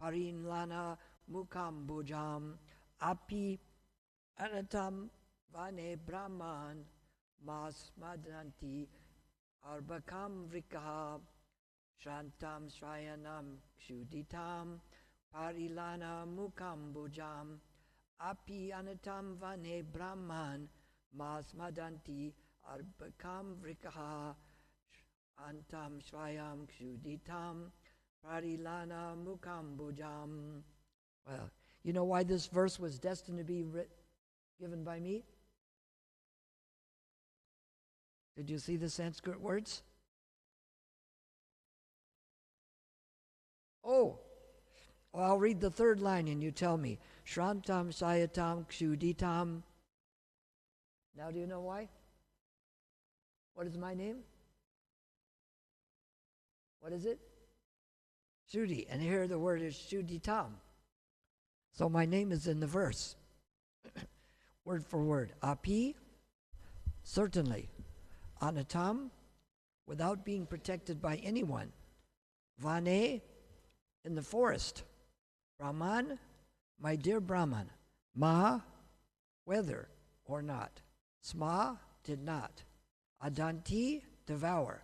parinlana mukambujam api anatam vane brahman mas madanti arbakam vrikaha Shrantam Shrayanam Kshuditam Parilana Mukambujam Api Anatam Vane Brahman Masmadanti Arbakam Vrikaha Antam Shrayam Kshuditam Parilana Mukambujam. Well, you know why this verse was destined to be given by me? Did you see the Sanskrit words? Oh, well, I'll read the third line and you tell me. Shrantam Sayatam Kshuditam. Now do you know why? What is my name? What is it? Kshudi. And here the word is Kshuditam. So my name is in the verse. Word for word. Api, certainly. Anatam, without being protected by anyone. Vane, in the forest. Brahman, my dear Brahman. Ma, whether or not. Sma, did not. Adanti, devour.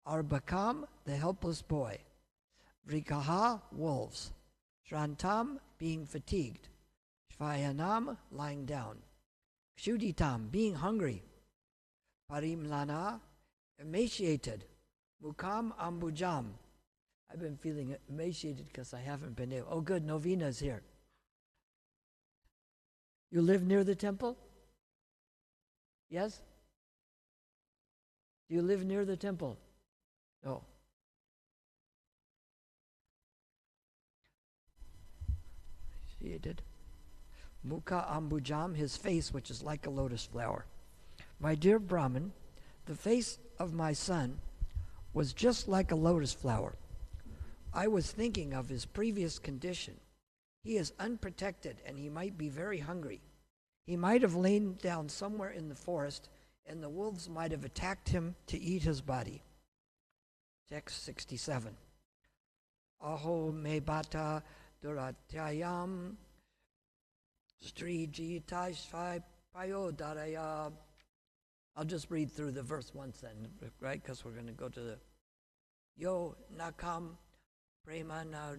Arbakam, the helpless boy. Vrikaha, wolves. Shrantam, being fatigued. Shvayanam, lying down. Kshuditam, being hungry. Parimlana, emaciated. Mukam ambujam. I've been feeling emaciated because I haven't been able. Oh, good, Novina's here. You live near the temple? Yes? Do you live near the temple? No. Emaciated. Mukha ambujam, his face, which is like a lotus flower. My dear Brahman, the face of my son was just like a lotus flower. I was thinking of his previous condition. He is unprotected and he might be very hungry. He might have lain down somewhere in the forest and the wolves might have attacked him to eat his body. Text 67. Aho me bata duratyayam stri jitashvai payodaraya. I'll just read through the verse once then, right? Because we're going to go to the Yo nakam premanaruru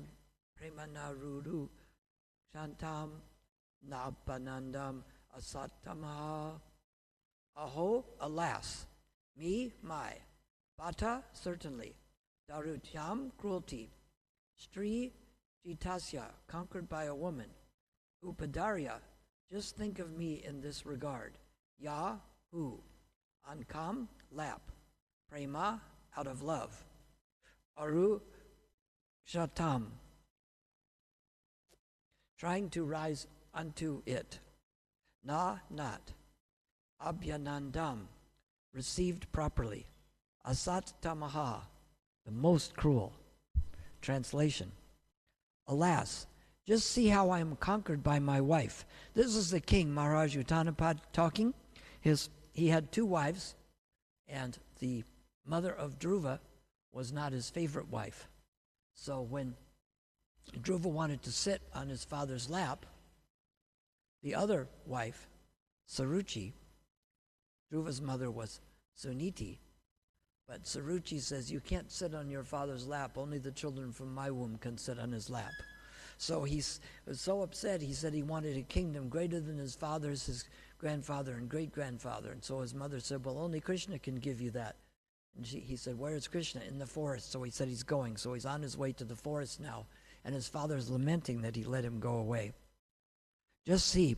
shantam napanandam asatamaha. Aho, alas. Me, my. Bata, certainly. Darutyam, cruelty. Stri, jitasya, conquered by a woman. Upadarya, just think of me in this regard. Ya, who. Ankam, lap. Prema, out of love. Aru, shatam, trying to rise unto it. Na, not. Abhyanandam, received properly. Asat tamaha, the most cruel. Translation. Alas, just see how I am conquered by my wife. This is the king, Maharaj Uttanapad, talking. He had two wives, and the mother of Dhruva was not his favorite wife. So when Dhruva wanted to sit on his father's lap, the other wife, Saruchi, Dhruva's mother was Suniti, but Saruchi says, you can't sit on your father's lap, only the children from my womb can sit on his lap. So he was so upset, he said he wanted a kingdom greater than his father's, his grandfather and great-grandfather. And so his mother said, well, only Krishna can give you that. And he said, where is Krishna? In the forest. So he said he's going. So he's on his way to the forest now. And his father's lamenting that he let him go away. Just see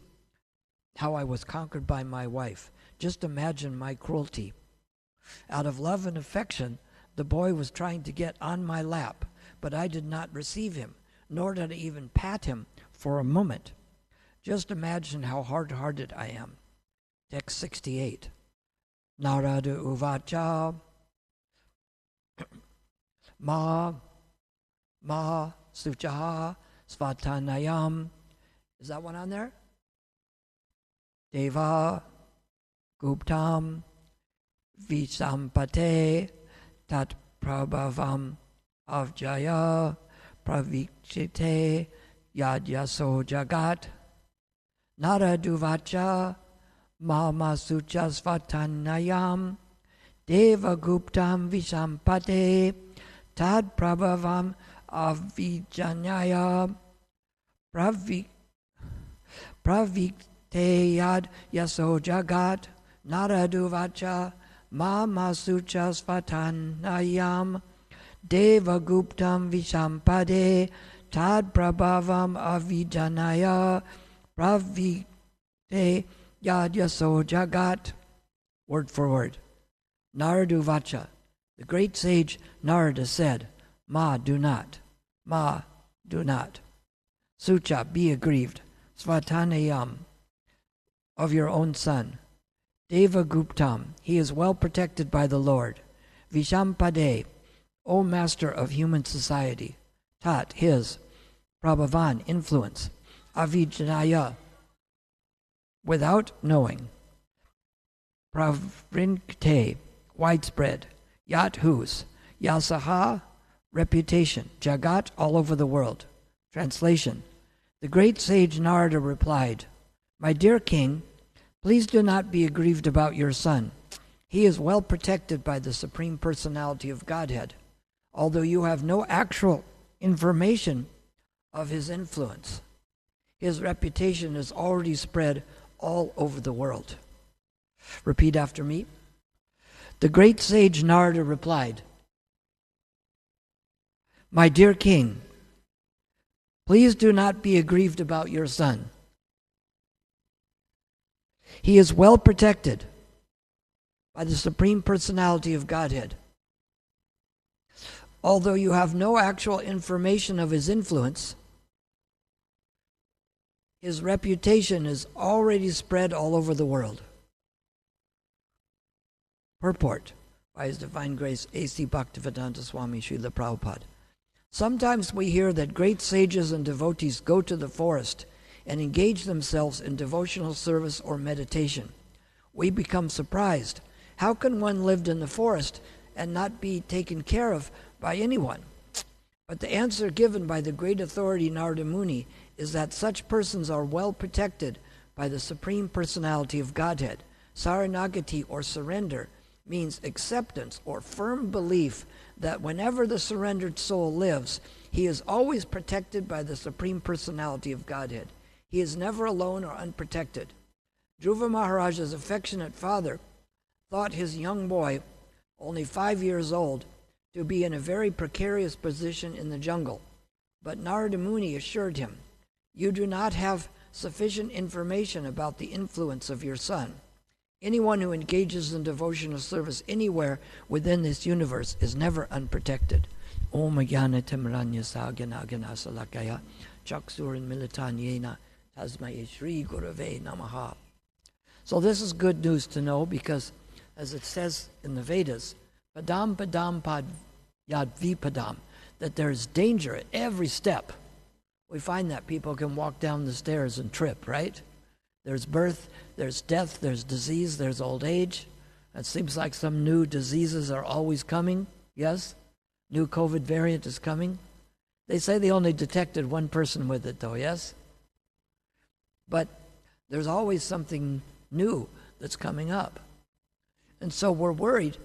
how I was conquered by my wife. Just imagine my cruelty. Out of love and affection, the boy was trying to get on my lap, but I did not receive him, nor did I even pat him for a moment. Just imagine how hard-hearted I am. Text 68. Narada uvacha ma suchaha svatanayam. Is that one on there? Deva guptam visampate tat prabhavam avjaya pravikshite yad yaso jagat naraduvacha mamasucha svatanayam devaguptam visampate tad prabhavam avijanaya pravikte yad yaso jagat naraduvacha mamasucha svatanayam devaguptam visampade tad prabhavam avijanaya pravikte yad yaso jagat. Word for word. Naradu Vacha, the great sage Narada said, Ma, do not. Ma, do not. Sucha, be aggrieved. Svatanayam, of your own son. Devaguptam, he is well protected by the Lord. Vishampade, O master of human society. Tat, his. Prabhavan, influence. Avijanaya, without knowing. Pravrinkte, widespread. Yat, whose. Yasaha, reputation. Jagat, all over the world. Translation. The great sage Narada replied, My dear king, please do not be aggrieved about your son. He is well protected by the Supreme Personality of Godhead, although you have no actual information of his influence. His reputation is already spread all over the world. Repeat after me. The great sage Narada replied, My dear king, please do not be aggrieved about your son. He is well protected by the Supreme Personality of Godhead. Although you have no actual information of his influence, his reputation is already spread all over the world. Purport by His Divine Grace A.C. Bhaktivedanta Swami Srila Prabhupada. Sometimes we hear that great sages and devotees go to the forest and engage themselves in devotional service or meditation. We become surprised. How can one live in the forest and not be taken care of by anyone? But the answer given by the great authority Narada Muni is that such persons are well protected by the Supreme Personality of Godhead. Saranagati, or surrender, means acceptance or firm belief that whenever the surrendered soul lives, he is always protected by the Supreme Personality of Godhead. He is never alone or unprotected. Dhruva Maharaja's affectionate father thought his young boy, only 5 years old, to be in a very precarious position in the jungle. But Narada Muni assured him, You do not have sufficient information about the influence of your son. Anyone who engages in devotional service anywhere within this universe is never unprotected. Om Jnana Timranyasa Gyanagana Salakaya Chaksurin Militanyena Tasmai Shri Gurave Namaha. So this is good news to know, because as it says in the Vedas, Padam Padam Pad Yad Vipadam, that there is danger at every step. We find that people can walk down the stairs and trip, right? There's birth, there's death, there's disease, there's old age. It seems like some new diseases are always coming, yes? New COVID variant is coming. They say they only detected one person with it though, yes? But there's always something new that's coming up. And so we're worried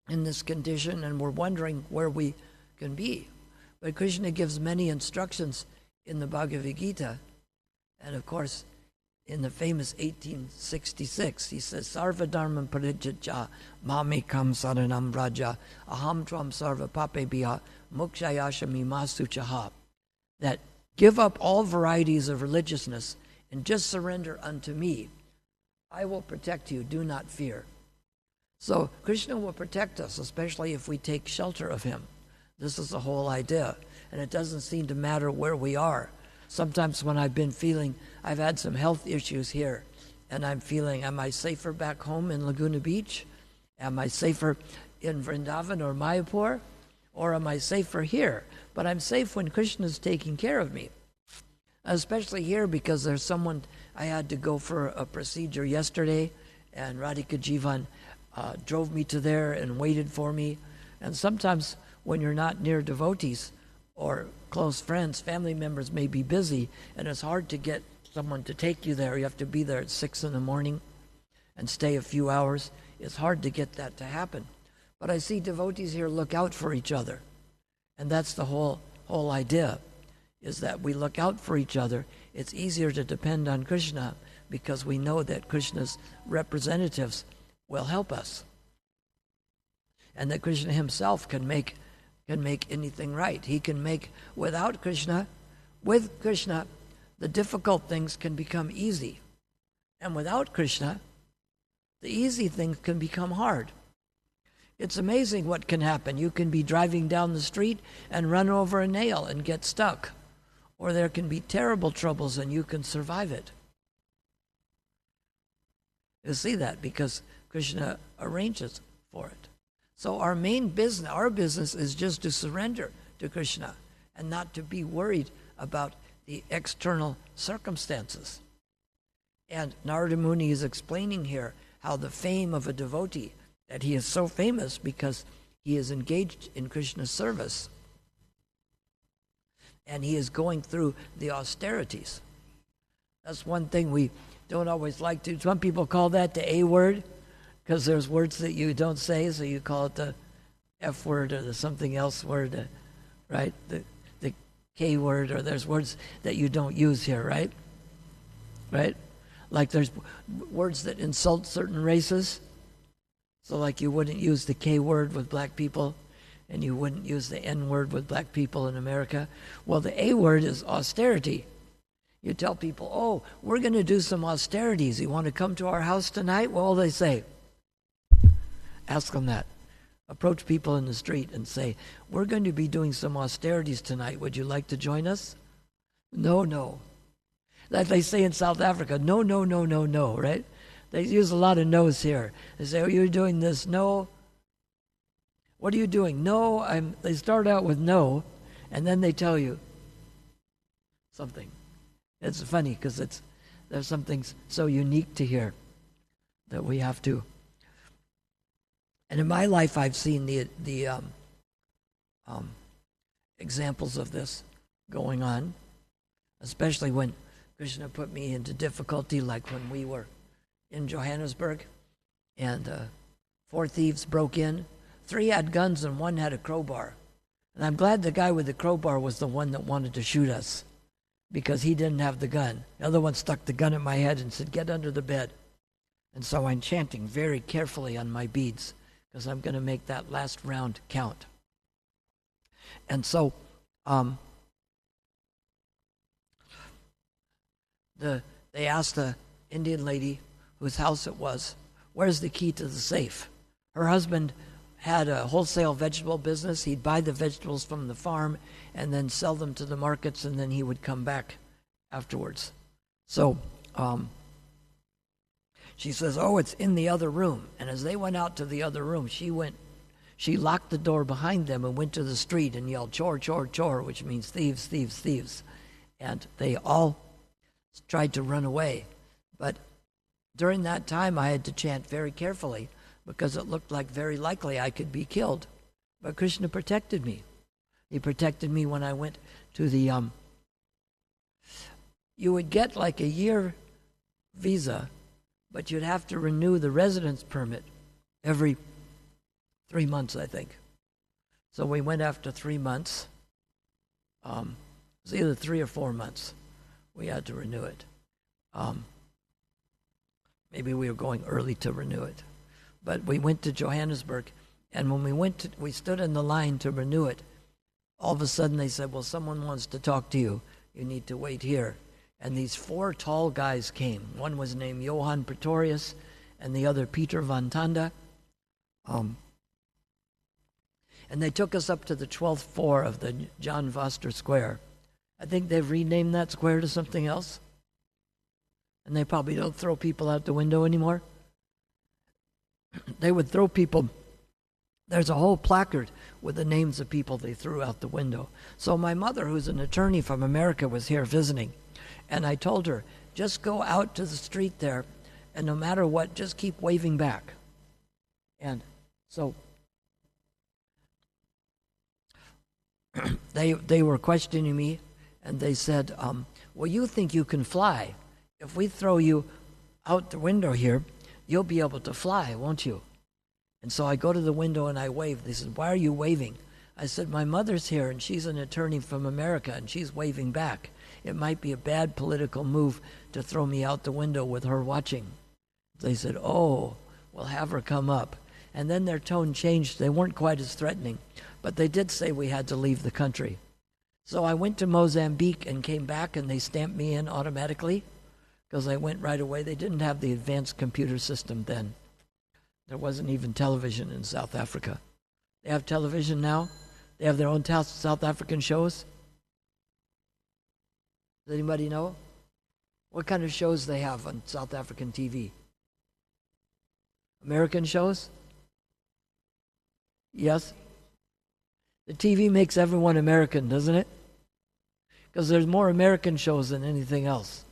in this condition, and we're wondering where we can be. But Krishna gives many instructions in the Bhagavad Gita, and of course, in the famous 1866, he says, Sarva dharma parijajya mamekam saranam raja aham tvam sarva papebhya mukshayashami masuchaha. That give up all varieties of religiousness and just surrender unto me. I will protect you, do not fear. So Krishna will protect us, especially if we take shelter of him. This is the whole idea. And it doesn't seem to matter where we are. Sometimes when I've been feeling, I've had some health issues here, and I'm feeling, am I safer back home in Laguna Beach? Am I safer in Vrindavan or Mayapur? Or am I safer here? But I'm safe when Krishna's taking care of me. Especially here, because there's someone, I had to go for a procedure yesterday, and Radhika Jivan drove me to there and waited for me. And sometimes when you're not near devotees, or close friends, family members may be busy, and it's hard to get someone to take you there. You have to be there at 6 in the morning and stay a few hours. It's hard to get that to happen. But I see devotees here look out for each other. And that's the whole idea, is that we look out for each other. It's easier to depend on Krishna because we know that Krishna's representatives will help us. And that Krishna himself can make anything right. He can make, without Krishna, with Krishna, the difficult things can become easy. And without Krishna, the easy things can become hard. It's amazing what can happen. You can be driving down the street and run over a nail and get stuck. Or there can be terrible troubles and you can survive it. You see that because Krishna arranges for it. So our business is just to surrender to Krishna and not to be worried about the external circumstances. And Narada Muni is explaining here how the fame of a devotee, that he is so famous because he is engaged in Krishna's service. And he is going through the austerities. That's one thing we don't always like to. Some people call that the A word, because there's words that you don't say, so you call it the F word or the something else word, right? The K word, or there's words that you don't use here, right? Right? Like there's words that insult certain races. So like you wouldn't use the K word with black people, and you wouldn't use the N word with black people in America. Well, the A word is austerity. You tell people, oh, we're going to do some austerities. You want to come to our house tonight? Well, they say, ask them that. Approach people in the street and say, we're going to be doing some austerities tonight. Would you like to join us? No, no. Like they say in South Africa, no, no, no, no, no, right? They use a lot of no's here. They say, oh, you're doing this. No. What are you doing? No. They start out with no, and then they tell you something. It's funny because there's something so unique to here that we have to. And in my life, I've seen the examples of this going on, especially when Krishna put me into difficulty, like when we were in Johannesburg, and 4 thieves broke in. 3 had guns and 1 had a crowbar. And I'm glad the guy with the crowbar was the one that wanted to shoot us, because he didn't have the gun. The other one stuck the gun in my head and said, get under the bed. And so I'm chanting very carefully on my beads, because I'm going to make that last round count. And so they asked the Indian lady whose house it was, where's the key to the safe? Her husband had a wholesale vegetable business. He'd buy the vegetables from the farm and then sell them to the markets, and then he would come back afterwards. So she says, oh, it's in the other room. And as they went out to the other room, she locked the door behind them and went to the street and yelled, chor, chor, chor, which means thieves, thieves, thieves. And they all tried to run away. But during that time, I had to chant very carefully because it looked like very likely I could be killed. But Krishna protected me. He protected me when I went to the, you would get like a year visa, but you'd have to renew the residence permit every 3 months, I think. So we went after 3 months. It was either 3 or 4 months. We had to renew it. Maybe we were going early to renew it. But we went to Johannesburg, and when we stood in the line to renew it, all of a sudden they said, well, someone wants to talk to you. You need to wait here. And these 4 tall guys came. One was named Johann Pretorius, and the other Peter van Tanda. And they took us up to the 12th floor of the John Foster Square. I think they've renamed that square to something else. And they probably don't throw people out the window anymore. They would throw people. There's a whole placard with the names of people they threw out the window. So my mother, who's an attorney from America, was here visiting. And I told her, just go out to the street there, and no matter what, just keep waving back. And so they were questioning me, and they said, well, you think you can fly. If we throw you out the window here, you'll be able to fly, won't you? And so I go to the window and I wave. They said, why are you waving? I said, my mother's here, and she's an attorney from America, and she's waving back. It might be a bad political move to throw me out the window with her watching. They said, oh, we'll have her come up. And then their tone changed. They weren't quite as threatening, but they did say we had to leave the country. So I went to Mozambique and came back, and they stamped me in automatically because I went right away. They didn't have the advanced computer system then. There wasn't even television in South Africa. They have television now. They have their own South African shows. Does anybody know? What kind of shows they have on South African TV? American shows? Yes? The TV makes everyone American, doesn't it? Because there's more American shows than anything else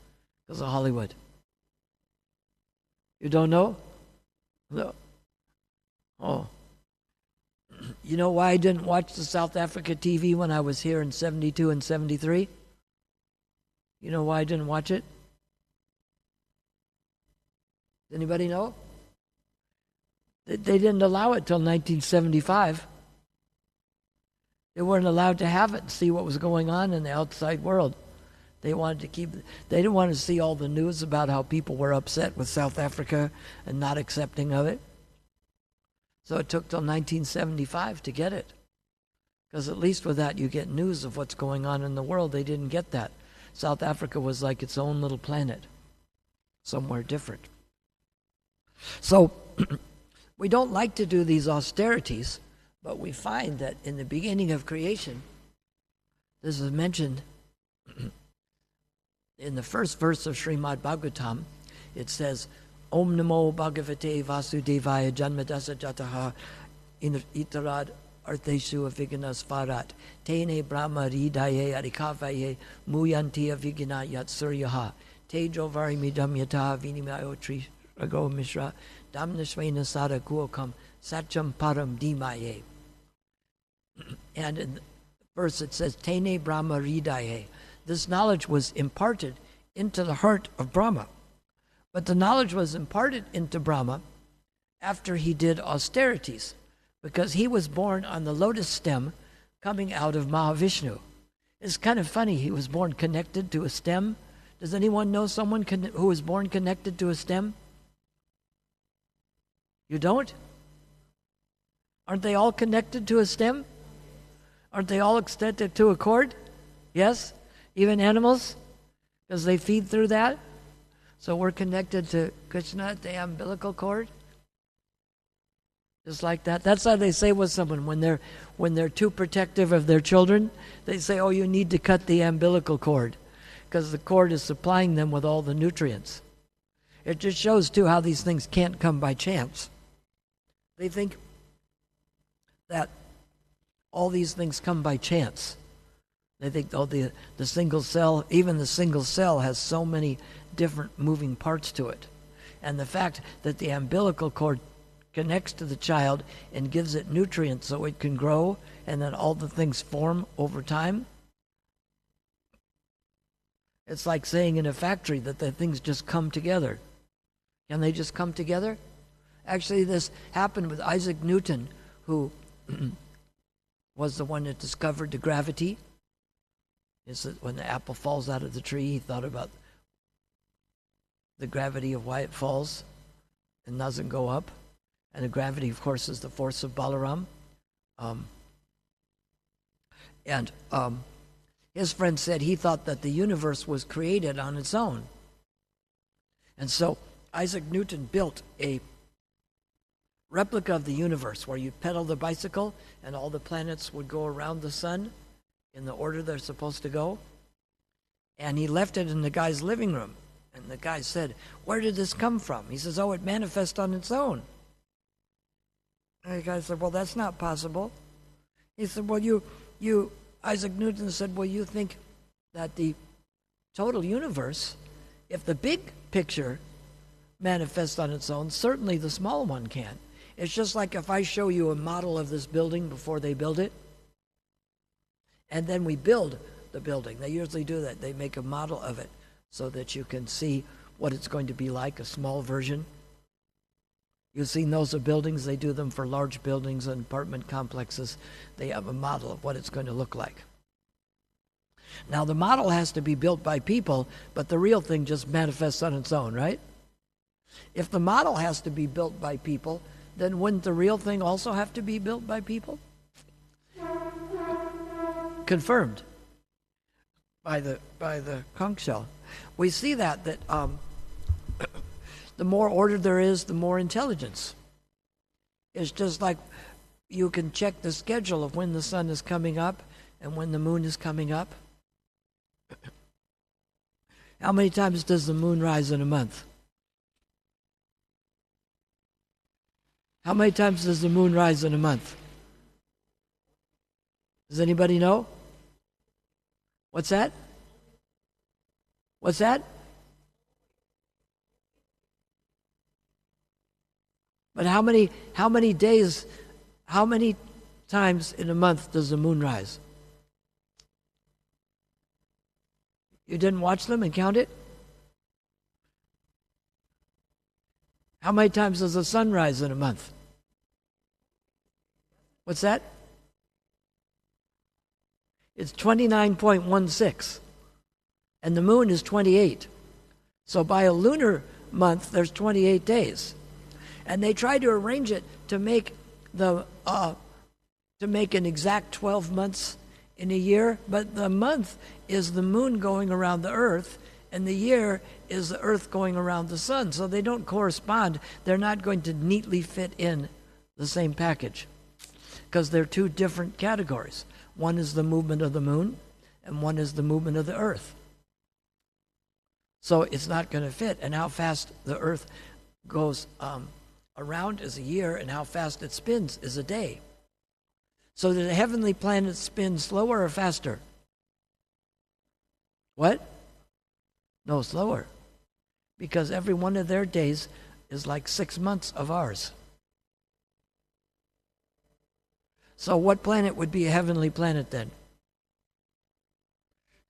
because of Hollywood. You don't know? No. Oh. You know why I didn't watch the South Africa TV when I was here in 72 and 73? You know why I didn't watch it? Anybody know? They didn't allow it till 1975. They weren't allowed to have it and see what was going on in the outside world. They didn't want to see all the news about how people were upset with South Africa and not accepting of it. So it took till 1975 to get it. Because at least with that you get news of what's going on in the world. They didn't get that. South Africa was like its own little planet, somewhere different. So we don't like to do these austerities, but we find that in the beginning of creation, this is mentioned in the first verse of Srimad Bhagavatam. It says, Om Namo Bhagavate Vasudevaya Janmadasa Jataha Itarad Artheshu Aviganas Farat Tene Brahma Ridaye Arikavaye Muyanti Avigana Yat Suryaha Tejo Varimidam Yata Vinimayotri Rago Mishra Damnashvena Sada Guokam Satcham Param Dimaye. And in the verse it says, Tene Brahma Ridaye. This knowledge was imparted into the heart of Brahma. But the knowledge was imparted into Brahma after he did austerities, because he was born on the lotus stem coming out of Mahavishnu. It's kind of funny, he was born connected to a stem. Does anyone know someone who was born connected to a stem? You don't? Aren't they all connected to a stem? Aren't they all extended to a cord? Yes? Even animals? Because they feed through that? So we're connected to Krishna at the umbilical cord? Just like that. That's how they say with someone when they're too protective of their children. They say, oh, you need to cut the umbilical cord, because the cord is supplying them with all the nutrients. It just shows, too, how these things can't come by chance. They think that all these things come by chance. They think, oh, the single cell, even the single cell has so many different moving parts to it. And the fact that the umbilical cord connects to the child and gives it nutrients so it can grow, and then all the things form over time. It's like saying in a factory that the things just come together. Can they just come together? Actually, this happened with Isaac Newton, who was the one that discovered the gravity. Is that when the apple falls out of the tree, he thought about the gravity of why it falls and doesn't go up. And the gravity, of course, is the force of Balaram. His friend said he thought that the universe was created on its own. And so Isaac Newton built a replica of the universe where you pedal the bicycle and all the planets would go around the sun in the order they're supposed to go. And he left it in the guy's living room. And the guy said, where did this come from? He says, oh, it manifests on its own. And the guy said, well, that's not possible. He said, well, Isaac Newton said, well, you think that the total universe, if the big picture manifests on its own, certainly the small one can. It's just like if I show you a model of this building before they build it, And then we build the building. They usually do that. They make a model of it so that you can see what it's going to be like, a small version. You've seen those of buildings. They do them for large buildings and apartment complexes. They have a model of what it's going to look like. Now, the model has to be built by people, but the real thing just manifests on its own, right? If the model has to be built by people, then wouldn't the real thing also have to be built by people? Confirmed by the conch shell. We see that the more order there is, the more intelligence. It's just like you can check the schedule of when the sun is coming up and when the moon is coming up. How many times does the moon rise in a month? How many times does the moon rise in a month? Does anybody know? What's that? What's that? But how many days, how many times in a month does the moon rise? You didn't watch them and count it? How many times does the sun rise in a month? What's that? It's 29.16. And the moon is 28. So by a lunar month, there's 28 days. And they try to arrange it to make an exact 12 months in a year, but the month is the moon going around the earth, and the year is the earth going around the sun. So they don't correspond. They're not going to neatly fit in the same package because they're two different categories. One is the movement of the moon, and one is the movement of the earth. So it's not going to fit. And how fast the earth goes around is a year, and how fast it spins is a day. So do the heavenly planets spin slower or faster? What? No, slower. Because every one of their days is like 6 months of ours. So what planet would be a heavenly planet then?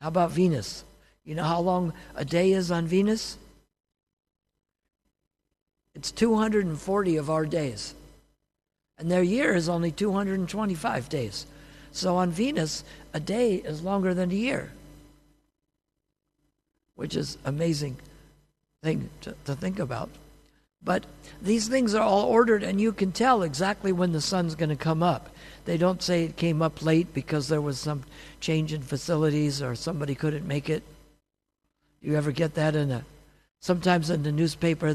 How about Venus? You know how long a day is on Venus? It's 240 of our days. And their year is only 225 days. So on Venus, a day is longer than a year, which is an amazing thing to think about. But these things are all ordered, and you can tell exactly when the sun's going to come up. They don't say it came up late because there was some change in facilities or somebody couldn't make it. You ever get that sometimes in the newspaper,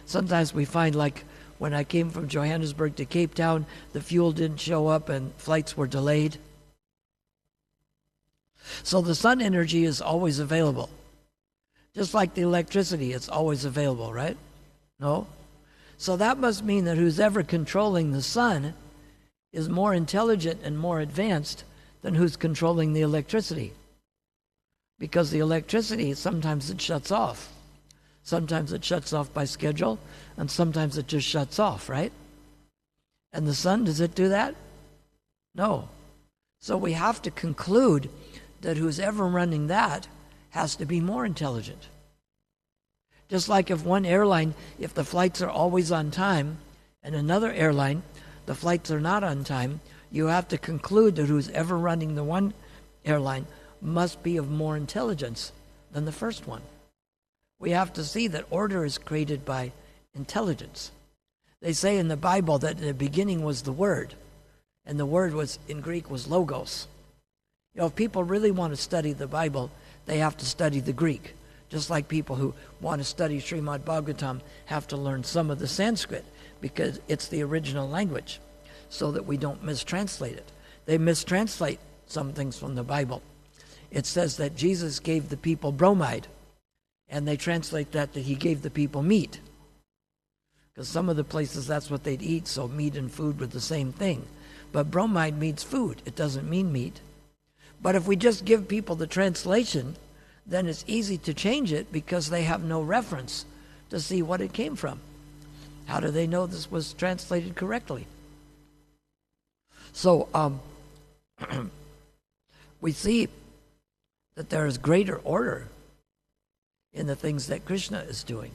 sometimes we find, like when I came from Johannesburg to Cape Town, the fuel didn't show up and flights were delayed. So the sun energy is always available. Just like the electricity, it's always available, right? No? So that must mean that who's ever controlling the sun is more intelligent and more advanced than who's controlling the electricity. Because the electricity, sometimes it shuts off. Sometimes it shuts off by schedule, and sometimes it just shuts off, right? And the sun, does it do that? No. So we have to conclude that who's ever running that has to be more intelligent. Just like if one airline, if the flights are always on time, and another airline, the flights are not on time, you have to conclude that who's ever running the one airline must be of more intelligence than the first one. We have to see that order is created by intelligence. They say in the Bible that in the beginning was the Word, and the Word was, in Greek, was logos. You know, if people really want to study the Bible, they have to study the Greek. Just like people who want to study Srimad Bhagavatam have to learn some of the Sanskrit because it's the original language, so that we don't mistranslate it. They mistranslate some things from the Bible. It says that Jesus gave the people bromide, and they translate that he gave the people meat. Because some of the places that's what they'd eat, so meat and food were the same thing. But bromide means food. It doesn't mean meat. But if we just give people the translation, then it's easy to change it because they have no reference to see what it came from. How do they know this was translated correctly? So we see that there is greater order in the things that Krishna is doing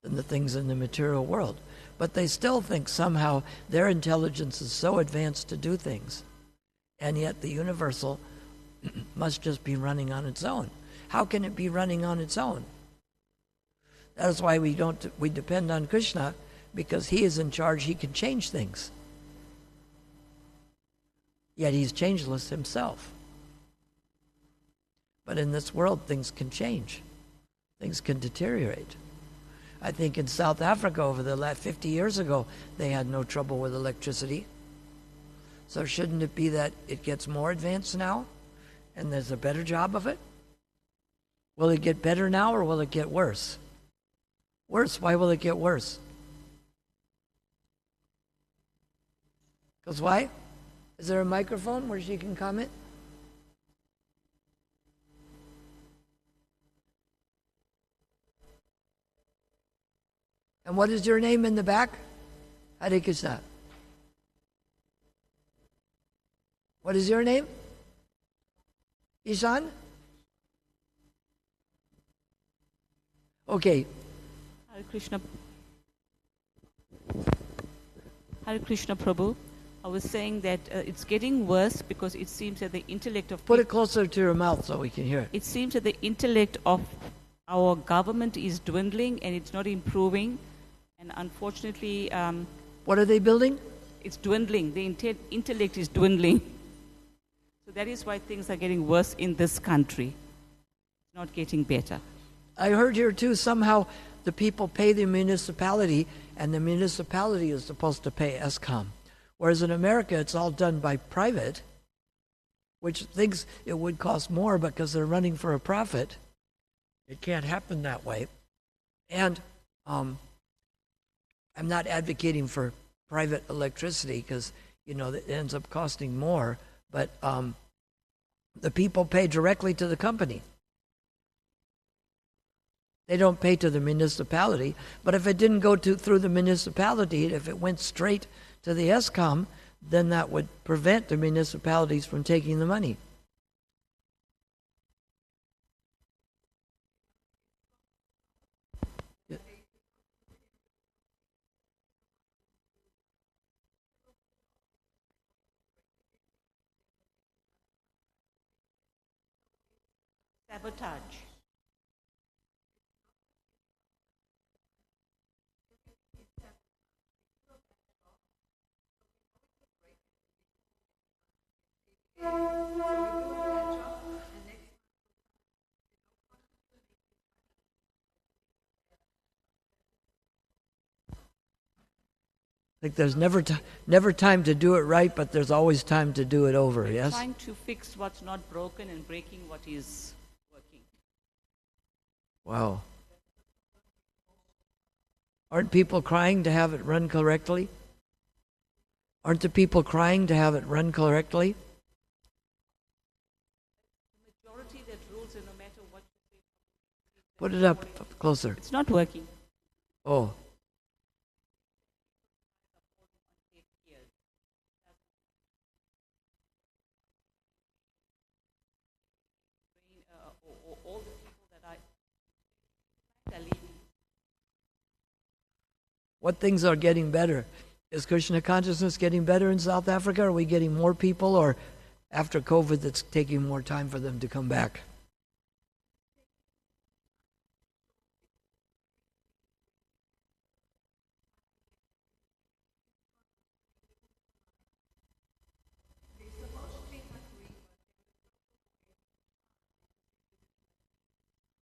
than the things in the material world. But they still think somehow their intelligence is so advanced to do things, and yet the universal must just be running on its own. How can it be running on its own? That is why we depend on Krishna, because he is in charge. He can change things. Yet he's changeless himself. But in this world, things can change. Things can deteriorate. I think in South Africa over the last 50 years ago, they had no trouble with electricity. So shouldn't it be that it gets more advanced now and there's a better job of it? Will it get better now or will it get worse? Worse. Why will it get worse? Because why? Is there a microphone where she can comment? And what is your name in the back? Hare Krishna. What is your name? Ishan? Okay. Hare Krishna. Hare Krishna Prabhu. I was saying that it's getting worse because it seems that the intellect of... Put it closer to your mouth so we can hear it. It seems that the intellect of our government is dwindling and it's not improving. And unfortunately... what are they building? It's dwindling. The intellect is dwindling. So that is why things are getting worse in this country. It's not getting better. I heard here too, somehow the people pay the municipality and the municipality is supposed to pay ESCOM. Whereas in America, it's all done by private, which thinks it would cost more because they're running for a profit. It can't happen that way. And I'm not advocating for private electricity because, it ends up costing more. But the people pay directly to the company. They don't pay to the municipality. But if it didn't go through the municipality, if it went straight to the ESCOM, then that would prevent the municipalities from taking the money. Sabotage. Like there's never time to do it right, but there's always time to do it over, yes? Trying to fix what's not broken and breaking what is working. Wow. Aren't people crying to have it run correctly? Aren't the people crying to have it run correctly? The majority that rules, no matter what you say. Put it up closer. It's not working. Oh. All the people that are leaving. What things are getting better? Is Krishna consciousness getting better in South Africa? Are we getting more people, or after COVID that's taking more time for them to come back?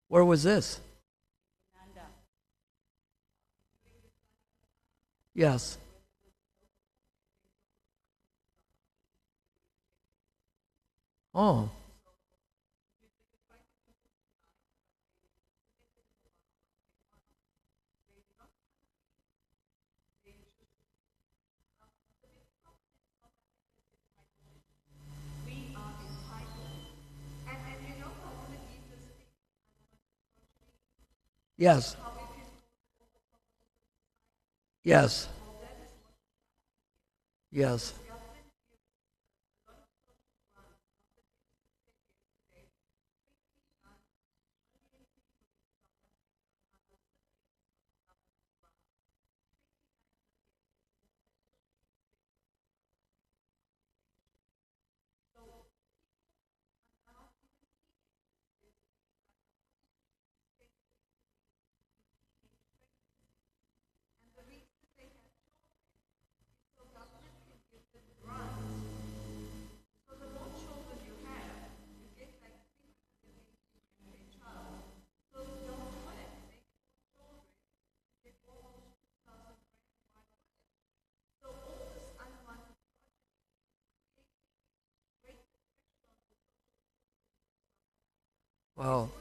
Where was this? Yes. Oh. Yes. Yes. Yes. Well,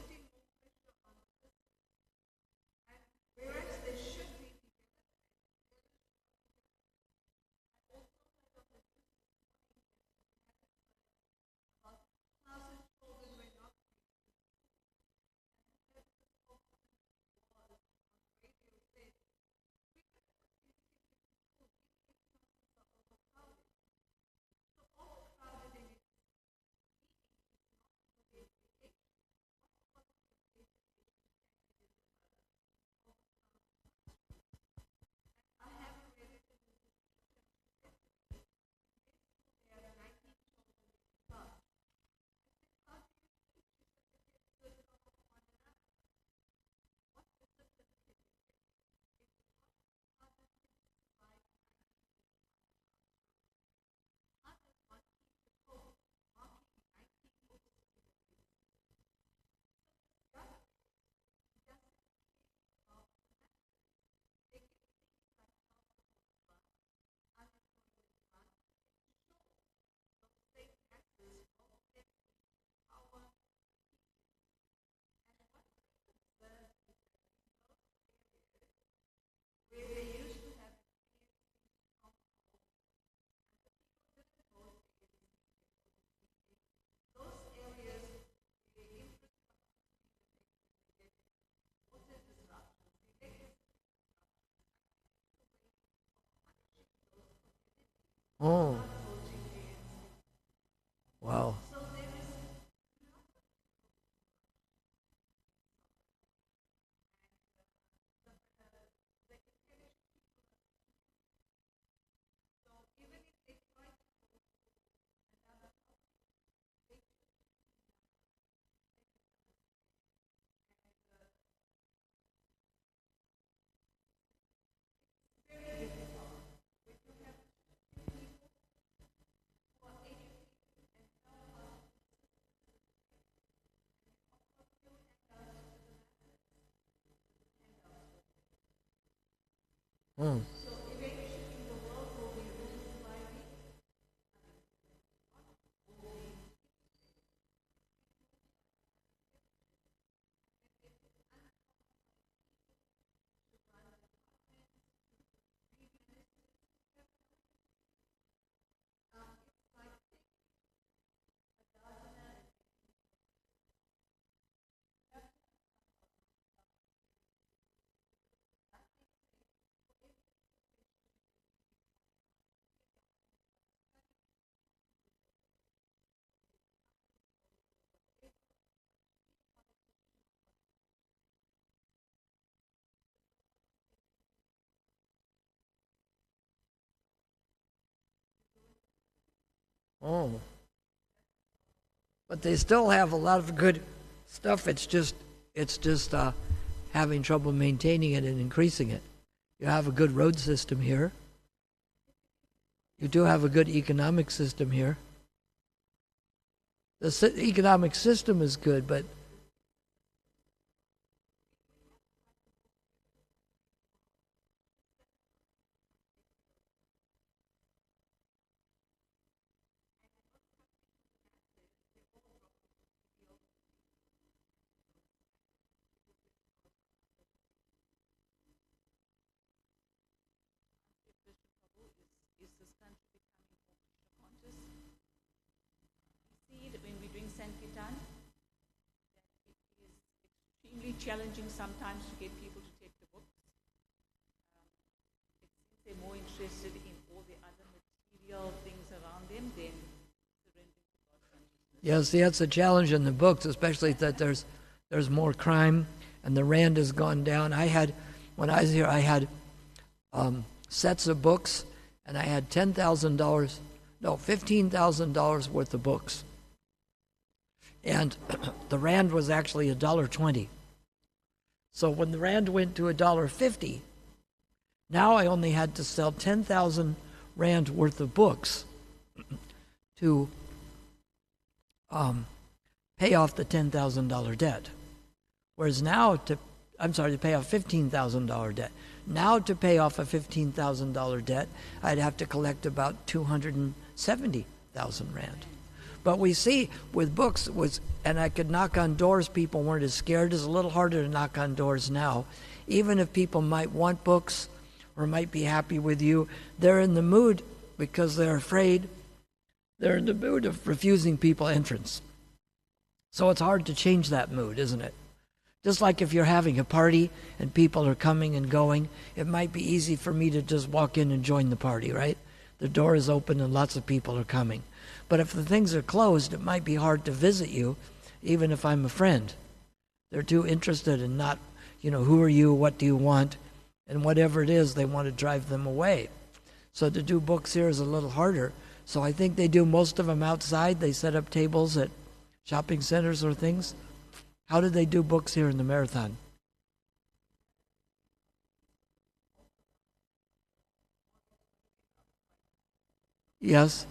oh, wow. Mm. Oh, but they still have a lot of good stuff. It's just having trouble maintaining it and increasing it. You have a good road system here. You do have a good economic system here. The economic system is good, but Is this country becoming more Krishna conscious? We see it when we're doing Sankirtan, that it is extremely challenging sometimes to get people to take the books. It seems they're more interested in all the other material things around them than surrendering to God consciousness. yeah, see, that's a challenge in the books, especially that there's more crime and the rand has gone down. When I was here, I had sets of books, and I had $15,000 worth of books. And the rand was actually $1.20. So when the rand went to $1.50, now I only had to sell 10,000 rand worth of books to pay off the $10,000 debt. Whereas now to pay off $15,000 debt. Now to pay off a $15,000 debt, I'd have to collect about 270,000 rand. But we see with books, and I could knock on doors, people weren't as scared. It's a little harder to knock on doors now. Even if people might want books or might be happy with you, they're in the mood, because they're afraid, they're in the mood of refusing people entrance. So it's hard to change that mood, isn't it? Just like if you're having a party and people are coming and going, it might be easy for me to just walk in and join the party, right? The door is open and lots of people are coming. But if the things are closed, it might be hard to visit you, even if I'm a friend. They're too interested in not, who are you, what do you want, and whatever it is, they want to drive them away. So to do books here is a little harder. So I think they do most of them outside. They set up tables at shopping centers or things. How did they do books here in the marathon? Yes.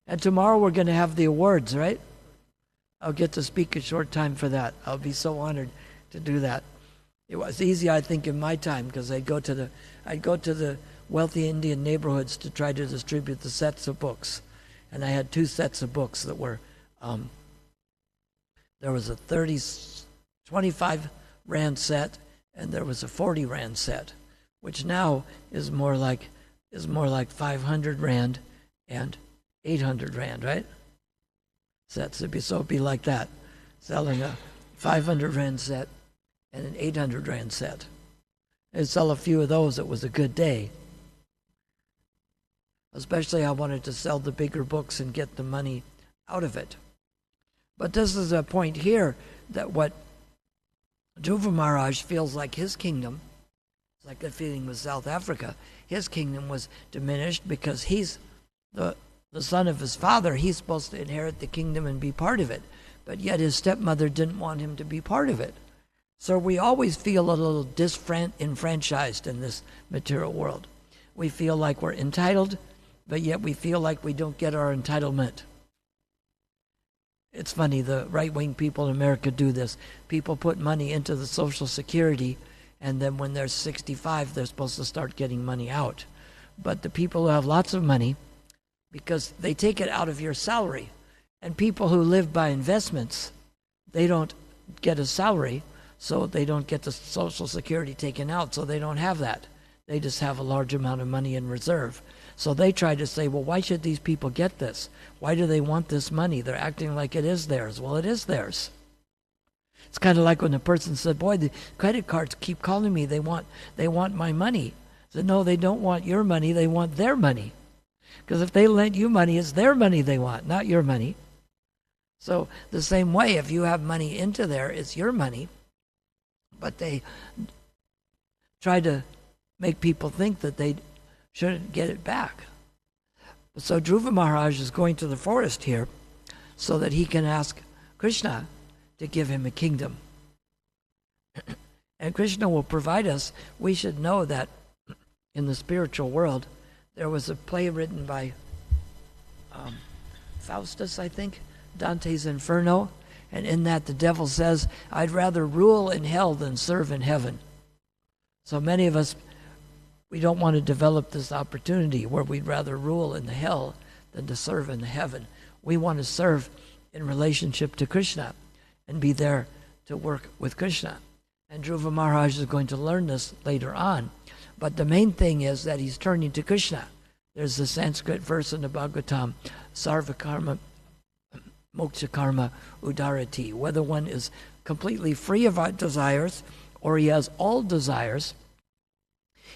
And tomorrow we're going to have the awards, right? I'll get to speak a short time for that. I'll be so honored to do that. It was easy, I think, in my time, because I'd go to the wealthy Indian neighborhoods to try to distribute the sets of books. And I had 2 sets of books that were, there was a 25 rand set, and there was a 40 rand set, which now is more like 500 rand and 800 rand, right? Sets. It'd be like that, selling a 500 rand set and an 800 rand set. I'd sell a few of those. It was a good day. Especially I wanted to sell the bigger books and get the money out of it. But this is a point here that what Dhruva Maharaj feels like his kingdom, it's like the feeling with South Africa, his kingdom was diminished because he's the son of his father. He's supposed to inherit the kingdom and be part of it. But yet his stepmother didn't want him to be part of it. So we always feel a little disenfranchised in this material world. We feel like we're entitled, but yet we feel like we don't get our entitlement. It's funny, the right-wing people in America do this. People put money into the Social Security, and then when they're 65, they're supposed to start getting money out. But the people who have lots of money, because they take it out of your salary, and people who live by investments, they don't get a salary, so they don't get the Social Security taken out, so they don't have that. They just have a large amount of money in reserve. So they try to say, well, why should these people get this? Why do they want this money? They're acting like it is theirs. Well, it is theirs. It's kind of like when a person said, boy, the credit cards keep calling me. They want my money. I said, no, they don't want your money. They want their money. Because if they lent you money, it's their money they want, not your money. So the same way, if you have money into there, it's your money. But they try to make people think that they shouldn't get it back. So Dhruva Maharaj is going to the forest here so that he can ask Krishna to give him a kingdom. And Krishna will provide us. We should know that in the spiritual world, there was a play written by Faustus, I think, Dante's Inferno, and in that the devil says, I'd rather rule in hell than serve in heaven. So many of us, we don't want to develop this opportunity where we'd rather rule in the hell than to serve in the heaven. We want to serve in relationship to Krishna and be there to work with Krishna. And Dhruva Maharaj is going to learn this later on. But the main thing is that he's turning to Krishna. There's the Sanskrit verse in the Bhagavatam, Sarva Karma, Moksha Karma, Udarati. Whether one is completely free of our desires or he has all desires,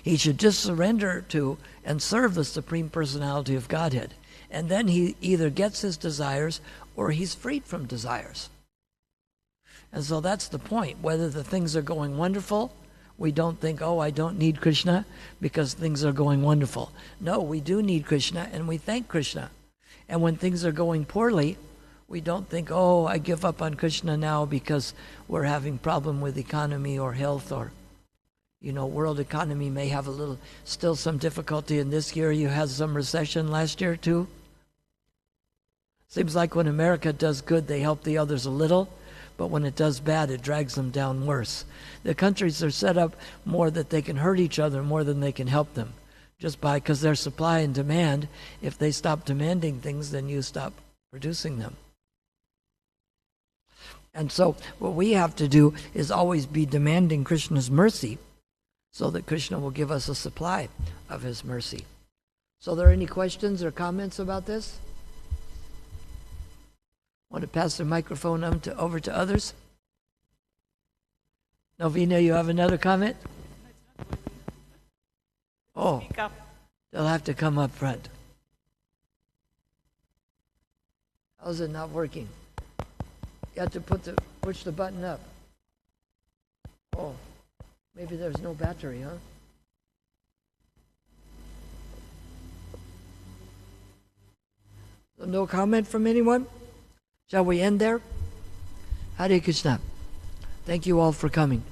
he should just surrender to and serve the Supreme Personality of Godhead. And then he either gets his desires or he's freed from desires. And so that's the point. Whether the things are going wonderful, we don't think, oh, I don't need Krishna because things are going wonderful. No, we do need Krishna and we thank Krishna. And when things are going poorly, we don't think, oh, I give up on Krishna now because we're having problem with economy or health or, world economy may have still some difficulty in this year. You had some recession last year too. Seems like when America does good, they help the others a little. But when it does bad, it drags them down worse. The countries are set up more that they can hurt each other more than they can help them. Just because there's supply and demand, if they stop demanding things, then you stop producing them. And so what we have to do is always be demanding Krishna's mercy so that Krishna will give us a supply of his mercy. So are there any questions or comments about this? Want to pass the microphone over to others? Novena, you have another comment? Oh, they'll have to come up front. How's it not working? You have to push the button up. Oh, maybe there's no battery, huh? So no comment from anyone? Shall we end there? Hare Krishna. Thank you all for coming.